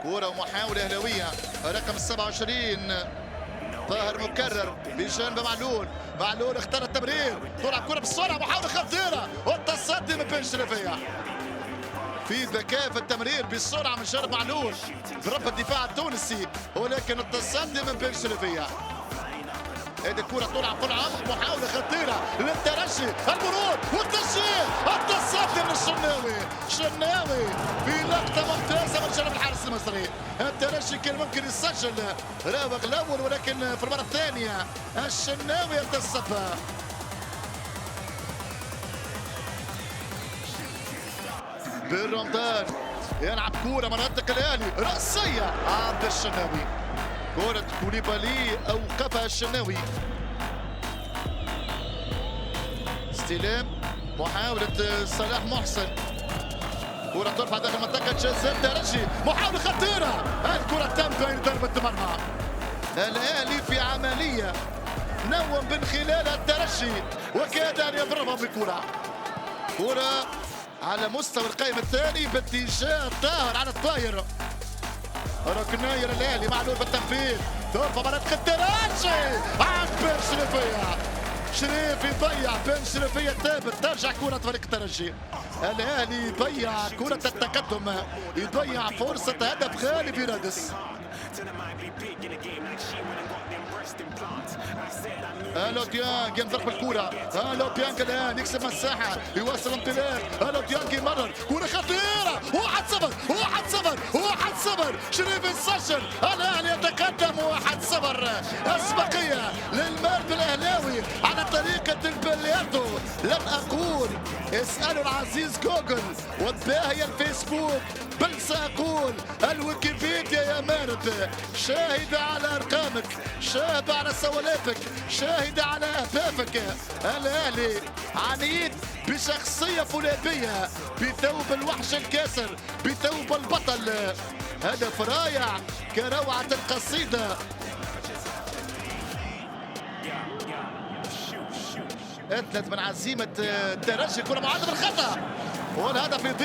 كرة ومحاولة أهلاوية رقم 27 طاهر مكرر بجانب معلول اختار التمرير، طلع كرة بسرعة، محاولة خطيرة والتصدي من بن شريفية في ذكاء في التمرير بسرعة من جانب معلول ضرب الدفاع التونسي، ولكن التصدي من بن شريفية. هذه الكرة طلع عمق، محاولة خطيرة للترجي، المرور والتسجيل، التصدي من الشناوي في لقطة ممتازة من جانب الحارس المصري. الترجي كان ممكن يسجل راوغ الأول، ولكن في المرة الثانية الشناوي يتصدى. بن رمضان يلعب كرة مناطق الأهلي رأسية عند الشناوي، كرة كوليبالي أوقفها الشناوي. استلام، محاولة صلاح محسن، كرة ترفع داخل منطقة جزاء الترجي، محاولة خطيرة، الكرة تم بين ضربة مرمى. الأهلي في عملية نوم من خلال الترجي وكاد أن يضربها بكرة. كرة على مستوى القائم الثاني باتجاه طاهر على الطاير، ركنية للأهلي، معلول بالتنفيذ، ترفع مناطق الترجي عند بن شريفية، شريف يضيع، بن شريفية ثابت، ترجع كرة فريق الترجي. الأهلي يضيع كرة التقدم، يضيع فرصة هدف غالي في رادس. الو ديانج ينطلق بالكرة، الو ديانج الان يكسب مساحة، يوصل انطلاق، الو ديانج يمرر، كرة خطيرة، 1-0 شريف يسجل، الاهلي يتقدم 1-0. اسبقية للمرد الاهلاوي على طريقة البلياردو، لن اقول اسألوا العزيز جوجل والداهية الفيسبوك، بل سأقول الويكيبيديا يا مارد، شاهدة على أرقامك، شاهدة على سوالاتك، شاهدة على أهدافك. الأهلي عنيد بشخصية فولاذية، بثوب الوحش الكاسر، بثوب البطل. هدف رائع كروعة القصيدة. أثلت من عزيمة الترجي، كرة معدة بالخطأ والهدف